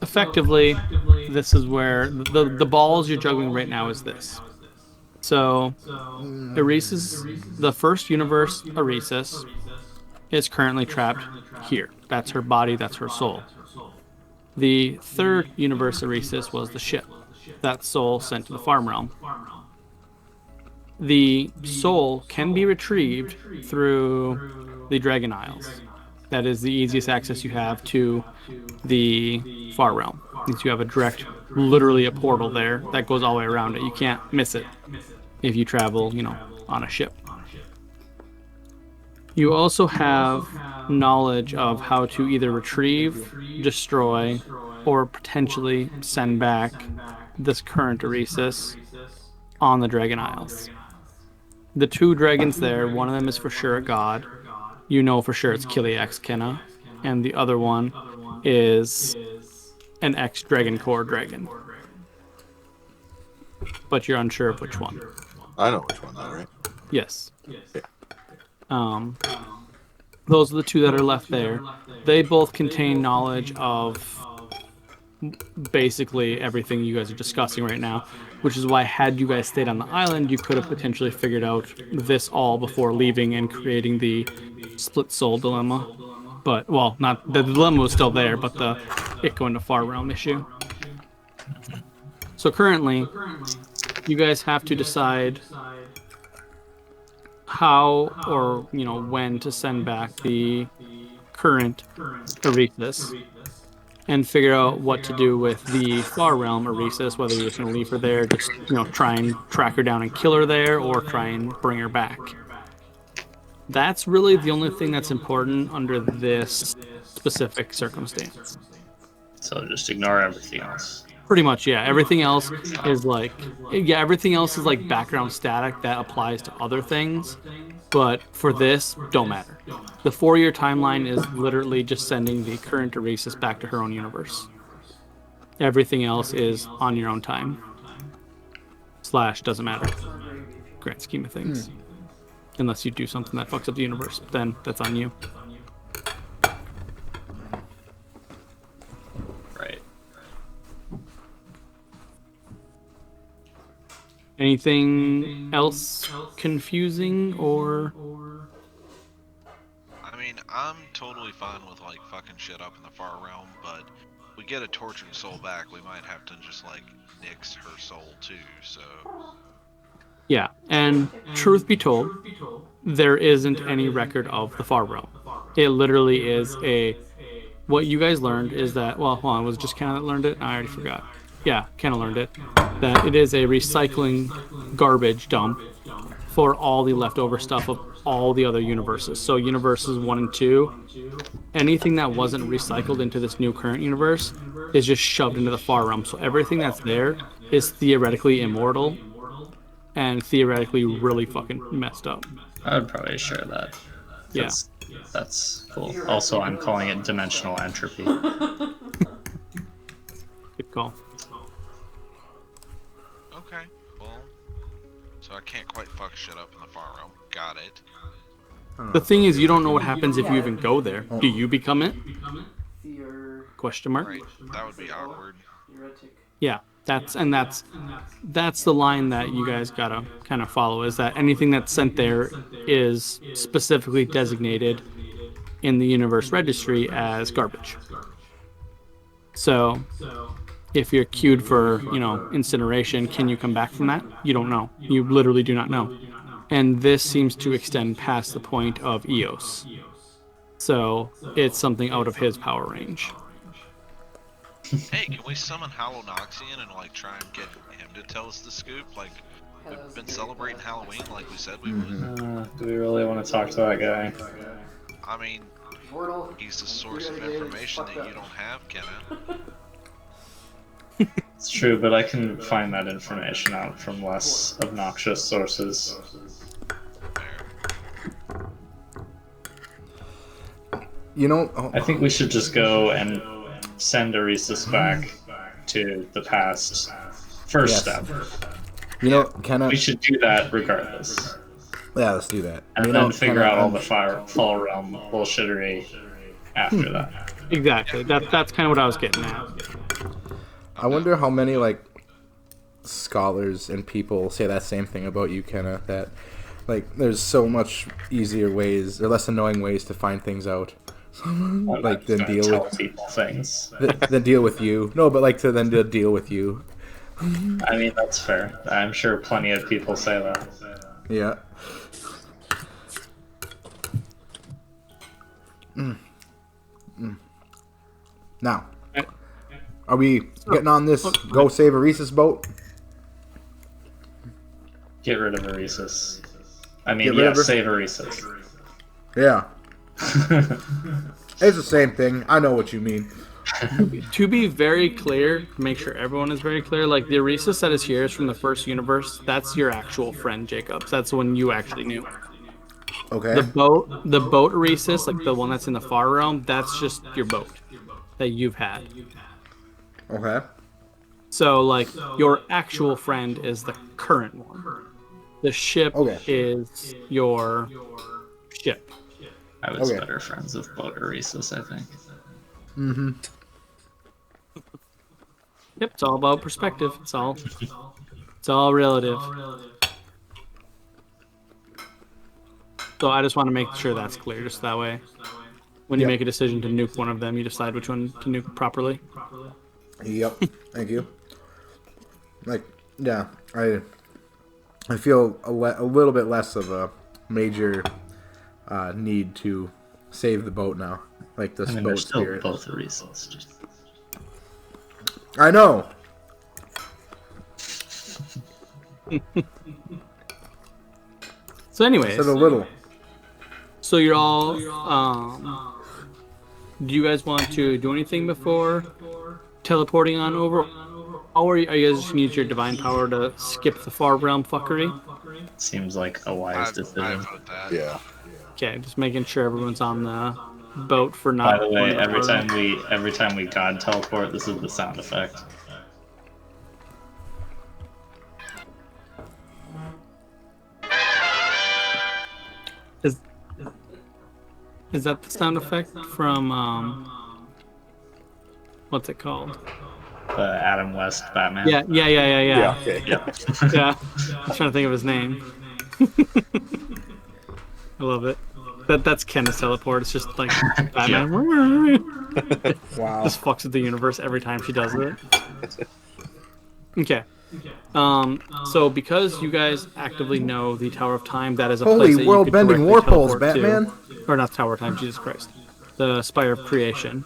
[SPEAKER 1] effectively, this is where the balls you're juggling right now is this. So, Eresis, the first universe Eresis, is currently trapped here. That's her body, that's her soul. The third universe Eresis was the ship. that soul sent to the farm realm. The soul can be retrieved through the Dragon Isles. That is the easiest access you have to the far realm. Since you have a direct, literally a portal there that goes all the way around it. You can't miss it if you travel, on a ship. You also have knowledge of how to either retrieve, destroy, or potentially send back this current Oresis on the Dragon Isles. The two dragons there, one of them is for sure a god. You know for sure it's Kiliax Kenna. And the other one is an ex-Dragon Core dragon. But you're unsure of which one.
[SPEAKER 3] I know which one, though, right?
[SPEAKER 1] Yes. Those are the two that are left there. They both contain knowledge of basically everything you guys are discussing right now, which is why had you guys stayed on the island, you could have potentially figured out this all before leaving and creating the split soul dilemma. But, well, not the dilemma was still there, but the it going to far realm issue. So currently, you guys have to decide how or when to send back the current Oresis and figure out what to do with the far realm Oresis, whether you're just going to leave her there, just try and track her down and kill her there, or try and bring her back. That's really the only thing that's important under this specific circumstance.
[SPEAKER 4] So just ignore everything else.
[SPEAKER 1] Pretty much, yeah. Everything else is like background static that applies to other things. But for this, don't matter. The 4-year timeline is literally just sending the current Oresis back to her own universe. Everything else is on your own time. / doesn't matter. Grand scheme of things. Unless you do something that fucks up the universe, then that's on you.
[SPEAKER 4] Right.
[SPEAKER 1] Anything else confusing or?
[SPEAKER 5] I mean, I'm totally fine with like fucking shit up in the far realm, but if we get a tortured soul back, we might have to just like nix her soul too. So.
[SPEAKER 1] Yeah, and truth be told, there isn't any record of the far realm. It literally is what you guys learned is that, well, hold on, was it just Kenna that learned it? I already forgot. Yeah, Kenna learned it. That it is a recycling garbage dump for all the leftover stuff of all the other universes. So universes 1 and 2, anything that wasn't recycled into this new current universe is just shoved into the far realm. So everything that's there is theoretically immortal and theoretically really fucking messed up.
[SPEAKER 4] I would probably share that.
[SPEAKER 1] Yeah.
[SPEAKER 4] That's cool. Also, I'm calling it dimensional entropy.
[SPEAKER 1] Good call.
[SPEAKER 5] Okay, well, so I can't quite fuck shit up in the far realm. Got it.
[SPEAKER 1] The thing is, you don't know what happens if you even go there. Do you become it? Question mark.
[SPEAKER 5] Right, that would be awkward.
[SPEAKER 1] Yeah, that's the line that you guys gotta kind of follow, is that anything that's sent there is specifically designated in the universe registry as garbage. So if you're queued for, incineration, can you come back from that? You don't know. You literally do not know. And this seems to extend past the point of Eos. So it's something out of his power range.
[SPEAKER 5] Hey, can we summon Hollow Noxian and like try and get him to tell us the scoop? Like, we've been celebrating Halloween like we said we would.
[SPEAKER 4] Do we really want to talk to that guy?
[SPEAKER 5] I mean, he's the source of information that you don't have, Kenna.
[SPEAKER 4] It's true, but I can find that information out from less obnoxious sources. I think we should just go and send Oresis back to the past. First step.
[SPEAKER 2] Kenna.
[SPEAKER 4] We should do that regardless.
[SPEAKER 2] Yeah, let's do that.
[SPEAKER 4] And then figure out all the fall realm bullshittery after that.
[SPEAKER 1] Exactly. That's kind of what I was getting at.
[SPEAKER 2] I wonder how many scholars and people say that same thing about you, Kenna. That there's so much easier ways or less annoying ways to find things out. Than deal with
[SPEAKER 4] people things.
[SPEAKER 2] Then deal with you. No, but to deal with you.
[SPEAKER 4] I mean, that's fair. I'm sure plenty of people say that.
[SPEAKER 2] Yeah. Now, are we getting on this go save Aresis boat?
[SPEAKER 4] Get rid of Aresis. I
[SPEAKER 2] Get
[SPEAKER 4] mean,
[SPEAKER 2] rid of her?
[SPEAKER 4] yes, save Aresis.
[SPEAKER 2] Yeah. It's the same thing. I know what you mean.
[SPEAKER 1] To be very clear, make sure everyone is very clear, like the Aresis that is here is from the first universe. That's your actual friend, Jacobs. That's the one you actually knew.
[SPEAKER 2] Okay.
[SPEAKER 1] The boat Aresis, like the one that's in the far realm, that's just your boat that you've had.
[SPEAKER 2] Okay.
[SPEAKER 1] So, like, your actual friend is the current one. The ship
[SPEAKER 2] Okay.
[SPEAKER 1] is your ship.
[SPEAKER 4] I was
[SPEAKER 2] Okay.
[SPEAKER 4] better friends with boat Aresis, I think.
[SPEAKER 2] Mm-hmm.
[SPEAKER 1] Yep, it's all about perspective. It's all relative. So I just want to make sure that's clear, just that way. When you
[SPEAKER 2] Yep.
[SPEAKER 1] make a decision to nuke one of them, you decide which one to nuke properly.
[SPEAKER 2] Yep. Thank you. Like, yeah, I feel a little bit less of a major need to save the boat now. Like this
[SPEAKER 4] I mean, they're
[SPEAKER 2] boat
[SPEAKER 4] still
[SPEAKER 2] spirit.
[SPEAKER 4] both Aresis. Just...
[SPEAKER 2] I know.
[SPEAKER 1] So, anyways,
[SPEAKER 2] Said a little.
[SPEAKER 1] so you're all. Do you guys want to do anything before teleporting on over? Or are you guys just gonna use your divine power to skip the far realm fuckery?
[SPEAKER 4] Seems like a wise
[SPEAKER 5] I
[SPEAKER 4] decision.
[SPEAKER 5] vote that.
[SPEAKER 3] Yeah.
[SPEAKER 1] Okay, just making sure everyone's on the boat for not.
[SPEAKER 4] By the way,
[SPEAKER 1] going to
[SPEAKER 4] every
[SPEAKER 1] far realm.
[SPEAKER 4] time we god teleport, this is the sound effect.
[SPEAKER 1] Is that the sound effect from what's it called?
[SPEAKER 4] The Adam West Batman.
[SPEAKER 1] Yeah.
[SPEAKER 3] Okay. Yeah.
[SPEAKER 1] Yeah. I was trying to think of his name. I love it. That's Ken's teleport. It's just like Batman.
[SPEAKER 2] Wow.
[SPEAKER 1] Just fucks with the universe every time she does it. Okay. So because you guys actively know the Tower of Time, that is a
[SPEAKER 2] Holy
[SPEAKER 1] place that you could
[SPEAKER 2] world-bending
[SPEAKER 1] directly
[SPEAKER 2] war poles,
[SPEAKER 1] teleport to.
[SPEAKER 2] Batman.
[SPEAKER 1] Or not Tower of Time, Jesus Christ. The Spire of Creation.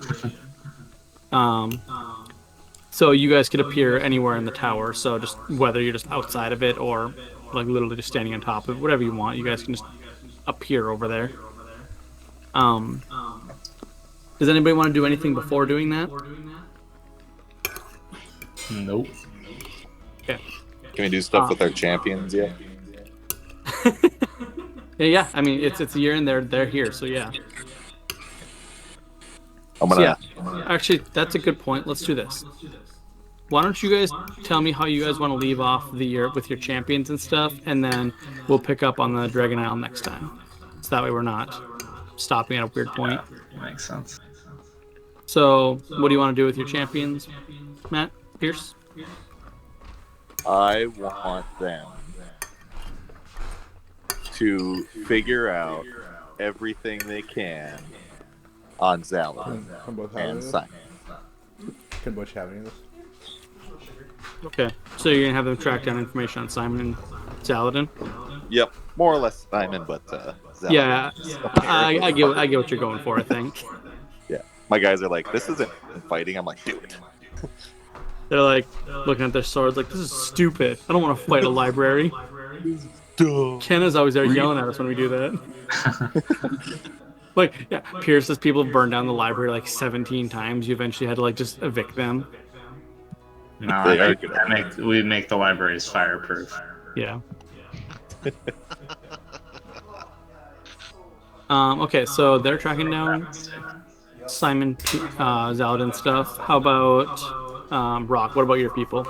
[SPEAKER 1] So you guys could appear anywhere in the tower. So just whether you're just outside of it or like literally just standing on top of it, whatever you want, you guys can just appear over there. Does anybody want to do anything before doing that?
[SPEAKER 4] Nope.
[SPEAKER 1] Okay.
[SPEAKER 3] Can we do stuff with our champions yet?
[SPEAKER 1] Yeah. I mean, it's a year and they're here, so yeah.
[SPEAKER 3] I'm
[SPEAKER 1] So,
[SPEAKER 3] gonna.
[SPEAKER 1] yeah. Actually, that's a good point. Let's do this. Why don't you guys tell me how you guys want to leave off the year with your champions and stuff, and then we'll pick up on the Dragon Isle next time. So that way we're not stopping at a weird point.
[SPEAKER 4] Makes sense.
[SPEAKER 1] So, what do you want to do with your champions, Matt Pierce?
[SPEAKER 3] I want them to figure out everything they can on Zalin and Simon.
[SPEAKER 2] Can Butch have any of this?
[SPEAKER 1] Okay. So you're gonna have them track down information on Simon and Saladin.
[SPEAKER 3] Yep, more or less Simon, but Zalin.
[SPEAKER 1] Yeah, I get what you're going for. I think
[SPEAKER 3] Yeah, my guys are like, this isn't fighting. I'm like, do it.
[SPEAKER 1] they're like looking at their swords, like this is stupid. I don't want to fight a library. Ken is always there yelling at us when we do that. Like, yeah, Pierce says people have burned down the library like 17 times. You eventually had to like just evict them.
[SPEAKER 4] No,
[SPEAKER 3] They are good.
[SPEAKER 4] we make the libraries fireproof.
[SPEAKER 1] Yeah. Okay, so they're tracking down Simon, Zaladin stuff. How about Rock? What about your people?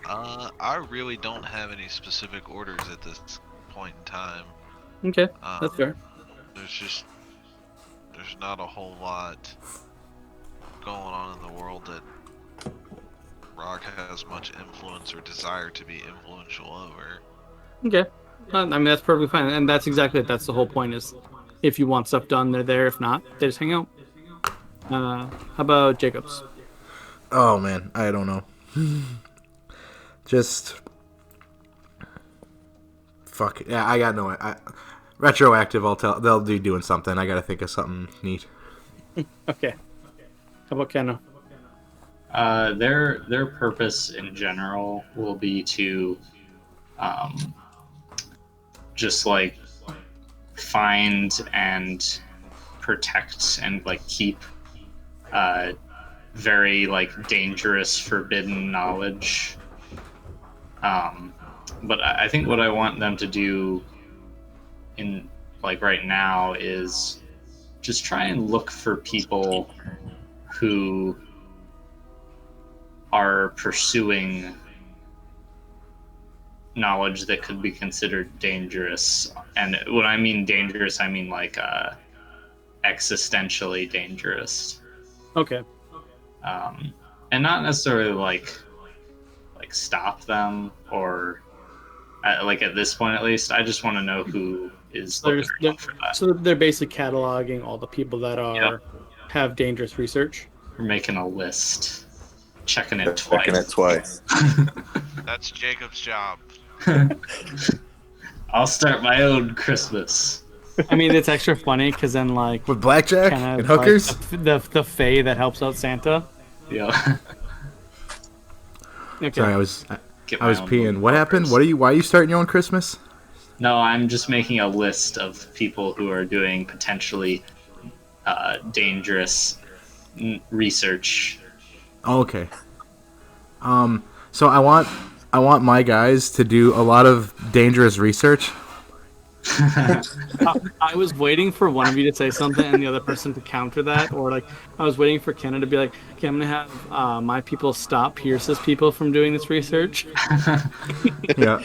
[SPEAKER 5] I really don't have any specific orders at this point in time.
[SPEAKER 1] Okay, that's fair.
[SPEAKER 5] There's not a whole lot going on in the world that Rock has much influence or desire to be influential over.
[SPEAKER 1] Okay. I mean, that's perfectly fine. And that's exactly it. That's the whole point is if you want stuff done, they're there. If not, they just hang out. How about Jacobs?
[SPEAKER 2] Oh man, I don't know. Just fuck it. Yeah, I got no. Retroactive. I'll tell. They'll be doing something. I gotta think of something neat.
[SPEAKER 1] Okay. How about Kenna?
[SPEAKER 4] Their purpose in general will be to just like find and protect and like keep very like dangerous forbidden knowledge. But I think what I want them to do in like right now is just try and look for people who are pursuing knowledge that could be considered dangerous. And when I mean dangerous, I mean like existentially dangerous.
[SPEAKER 1] Okay.
[SPEAKER 4] And not necessarily like stop them or like at this point at least. I just want to know who is looking around for that.
[SPEAKER 1] So they're basically cataloging all the people that have dangerous research.
[SPEAKER 4] We're making a list, checking it twice.
[SPEAKER 3] Checking it twice.
[SPEAKER 5] That's Jacob's job.
[SPEAKER 4] I'll start my own Christmas.
[SPEAKER 1] I mean, it's extra funny because then like
[SPEAKER 2] With blackjack
[SPEAKER 1] kind of
[SPEAKER 2] and hookers.
[SPEAKER 1] like, the fae that helps out Santa.
[SPEAKER 4] Yeah.
[SPEAKER 1] Okay.
[SPEAKER 2] Sorry, I was
[SPEAKER 4] Get my own
[SPEAKER 2] peeing. What happened?
[SPEAKER 4] bunkers.
[SPEAKER 2] Why are you starting your own Christmas?
[SPEAKER 4] No, I'm just making a list of people who are doing potentially dangerous research.
[SPEAKER 2] Oh, okay. So I want my guys to do a lot of dangerous research.
[SPEAKER 1] I was waiting for one of you to say something and the other person to counter that, or like I was waiting for Kenna to be like, "Okay, I'm gonna have my people stop Pierce's people from doing this research."
[SPEAKER 2] Yeah.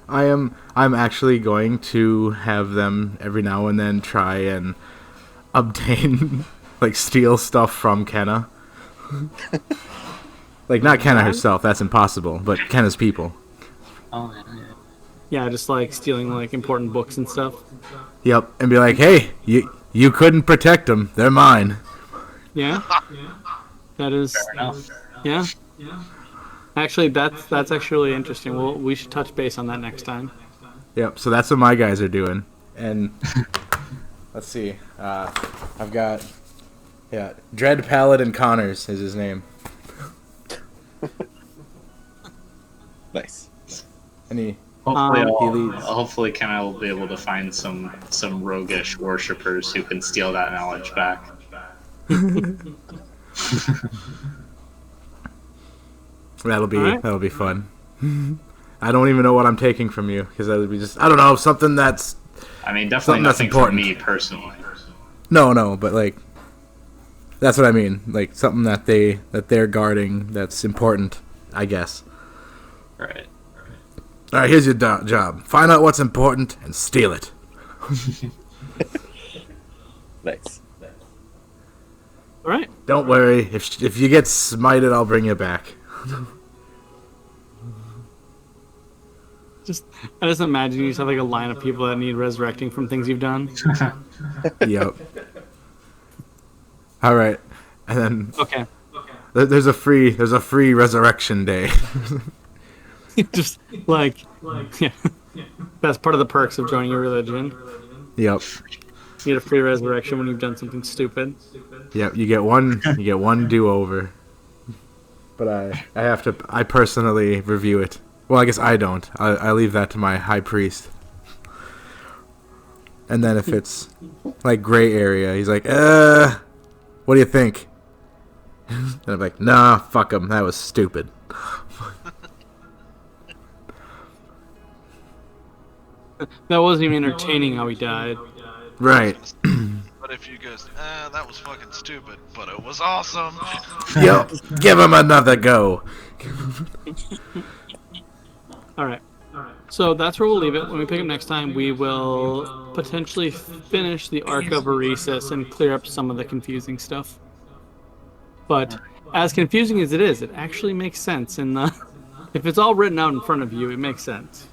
[SPEAKER 2] I'm actually going to have them every now and then try and obtain like steal stuff from Kenna. Like not Kenna herself, that's impossible, but Kenna's people.
[SPEAKER 4] Oh, yeah.
[SPEAKER 1] Yeah, just like stealing like important books and stuff.
[SPEAKER 2] Yep, and be like, "Hey, you couldn't protect them. They're mine."
[SPEAKER 1] Yeah, that is.
[SPEAKER 4] Fair enough.
[SPEAKER 1] Yeah. Actually, that's actually really interesting. We should touch base on that next time.
[SPEAKER 2] Yep, so that's what my guys are doing. And let's see. I've got Dread Paladin Connors is his name.
[SPEAKER 3] Nice.
[SPEAKER 2] And he
[SPEAKER 4] Hopefully Kenna will be able to find some roguish worshippers who can steal that knowledge back.
[SPEAKER 2] that'll
[SPEAKER 1] Alright.
[SPEAKER 2] be fun. I don't even know what I'm taking from you because that would be just I don't know something that's
[SPEAKER 4] I mean, definitely
[SPEAKER 2] Something that's
[SPEAKER 4] nothing for
[SPEAKER 2] important.
[SPEAKER 4] me personally.
[SPEAKER 2] no, but like that's what I mean. Like something that they're guarding that's important, I guess.
[SPEAKER 4] Right.
[SPEAKER 2] All right, here's your job: find out what's important and steal it.
[SPEAKER 3] Nice.
[SPEAKER 1] All right.
[SPEAKER 2] Don't worry, if you get smited, I'll bring you back.
[SPEAKER 1] I just imagine you just have like a line of people that need resurrecting from things you've done.
[SPEAKER 2] Yep. All right, and then
[SPEAKER 1] Okay.
[SPEAKER 2] there's a free resurrection day.
[SPEAKER 1] Just like yeah. That's part of the perks of joining a religion.
[SPEAKER 2] Yep.
[SPEAKER 1] You get a free resurrection when you've done something stupid.
[SPEAKER 2] Yep. You get one do over. But I personally review it. Well, I guess I don't. I leave that to my high priest. And then if it's like gray area, he's like, what do you think? And I'm like, nah, fuck him. That was stupid.
[SPEAKER 1] That wasn't even entertaining how he died.
[SPEAKER 2] Right.
[SPEAKER 5] But if you goes, that was fucking stupid, but it was awesome.
[SPEAKER 2] Yo, give him another go.
[SPEAKER 1] All right. So that's where we'll leave it. When we pick up next time, we will potentially finish the arc of Oresis and clear up some of the confusing stuff. But as confusing as it is, it actually makes sense. If it's all written out in front of you, it makes sense.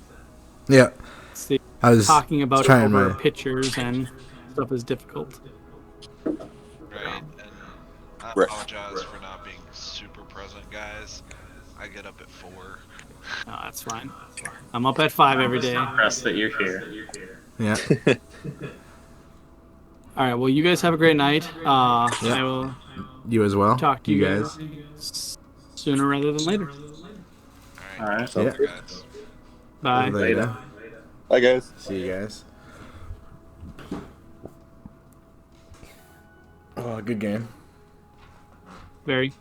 [SPEAKER 2] Yeah.
[SPEAKER 1] See,
[SPEAKER 2] I was
[SPEAKER 1] talking about it
[SPEAKER 2] trying
[SPEAKER 1] over
[SPEAKER 2] my
[SPEAKER 1] pictures and stuff is difficult.
[SPEAKER 5] Right, and I
[SPEAKER 3] Right.
[SPEAKER 5] apologize for not being super present, guys. I get up at 4.
[SPEAKER 1] No, that's fine. I'm up at 5 every day. All
[SPEAKER 4] Impressed that you're here.
[SPEAKER 2] Yeah.
[SPEAKER 1] right. Well, you guys have a great night. I will
[SPEAKER 2] You as well.
[SPEAKER 1] talk to you guys sooner rather than later.
[SPEAKER 4] All right.
[SPEAKER 3] Sounds
[SPEAKER 2] Yeah.
[SPEAKER 3] good.
[SPEAKER 1] Bye.
[SPEAKER 2] Later.
[SPEAKER 3] Bye, guys.
[SPEAKER 2] See you guys. Oh, good game.
[SPEAKER 1] Very.